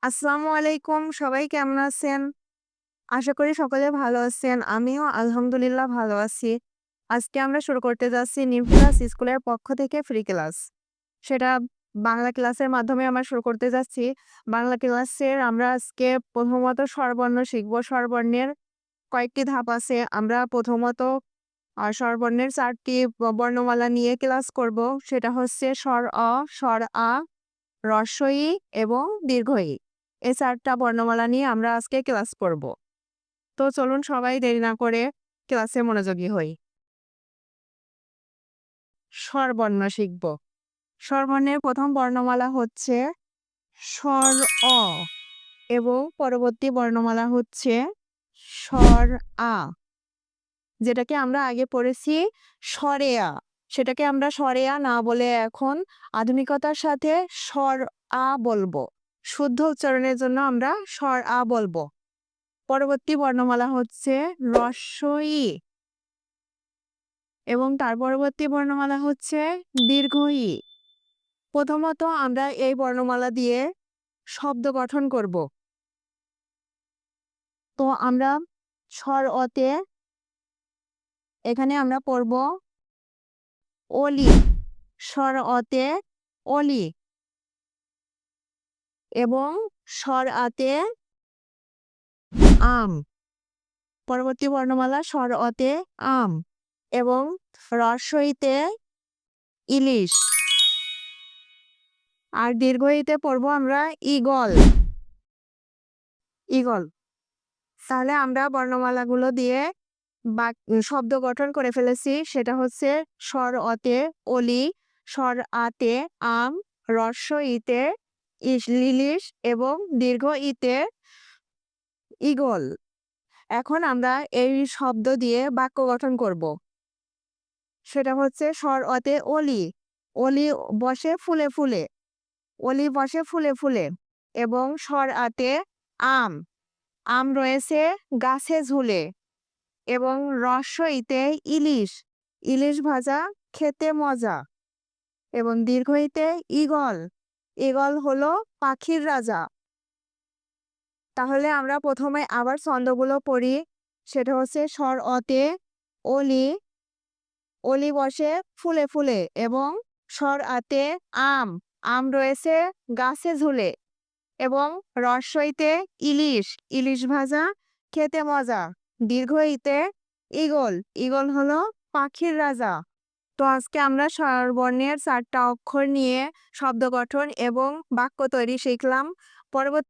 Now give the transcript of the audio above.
আসসালামু আলাইকুম। সবাই কেমন আছেন? আশা করি সকলে ভালো আছেন। আমিও আলহামদুলিল্লাহ ভালো আছি। আজকে আমরা শুরু করতে যাচ্ছি নিউ ক্লাস স্কুলের পক্ষ থেকে ফ্রি ক্লাস। সেটা বাংলা ক্লাসের মাধ্যমে আমরা শুরু করতে যাচ্ছি। বাংলা ক্লাসের আমরা আজকে প্রথমত স্বরবর্ণ শিখব। স্বরবর্ণের কয়েকটি ধাপ আছে। আমরা প্রথমত স্বরবর্ণের ৪ টি বর্ণমালা নিয়ে ক্লাস করব। সেটা হচ্ছে স্বর অ, স্বর আ, হ্রস্ব ই এবং দীর্ঘ ই। এই ৪ টা বর্ণমালা নিয়ে আমরা আজকে ক্লাস করব। তো চলুন সবাই দেরি না করে ক্লাসে মনোযোগী হই। স্বরবর্ণ শিখব। স্বরবর্ণের প্রথম বর্ণমালা হচ্ছে স্বর অ এবং পরবর্তী বর্ণমালা হচ্ছে স্বর আ। যেটাকে আমরা আগে পড়েছি স্বরে আ। সেটাকে আমরা স্বরে আ না বলে এখন আধুনিকতার সাথে স্বর আ বলবো। শুদ্ধ উচ্চারণের জন্য আমরা স্বর আ বলবো। পরবর্তী বর্ণমালা হচ্ছে হ্রস্ব ই এবং তার পরবর্তী বর্ণমালা হচ্ছে দীর্ঘ ই। প্রথমত আমরা এই বর্ণমালা দিয়ে শব্দ গঠন করব। তো আমরা স্বর অতে এখানে আমরা পড়ব অলি। স্বর অতে অলি এবং স্বর আতে আম। পরবর্তী বর্ণমালা স্বর অতে আম এবং হ্রস্ব ইতে ইলিশ। আর দীর্ঘ ইতে পড়ব আমরা ঈগল। ঈগল। তাহলে আমরা বর্ণমালাগুলো দিয়ে শব্দ গঠন করে ফেলেছি। সেটা হচ্ছে স্বর অতে অলি, স্বর আতে আম, হ্রস্ব ইতে ইলিশ এবং দীর্ঘ ইতে ঈগল। এখন আমরা এই শব্দ দিয়ে বাক্য গঠন করব। সেটা হচ্ছে স্বর অতে অলি। অলি বসে ফুলে ফুলে। অলি বসে ফুলে ফুলে এবং স্বর আতে আম। আম রয়েছে গাছে ঝুলে এবং হ্রস্ব ইতে ইলিশ। ইলিশ ভাজা খেতে মজা এবং দীর্ঘ ইতে ঈগল। ঈগল হলো পাখির রাজা। তাহলে আমরা প্রথমে আবার ছন্দগুলো পড়ি। সেটা হচ্ছে স্বর অতে অলি, অলি বসে ফুলে ফুলে এবং স্বর আতে আম। আম রয়েছে গাছে ঝুলে এবং হ্রস্ব ইতে ইলিশ। ইলিশ ভাজা খেতে মজা। দীর্ঘ ইতে ঈগল। ঈগল হলো পাখির রাজা। তো আজকে আমরা স্বরবর্ণের ৪ টা অক্ষর নিয়ে শব্দ গঠন এবং বাক্য তৈরি শিখলাম। পরবর্তী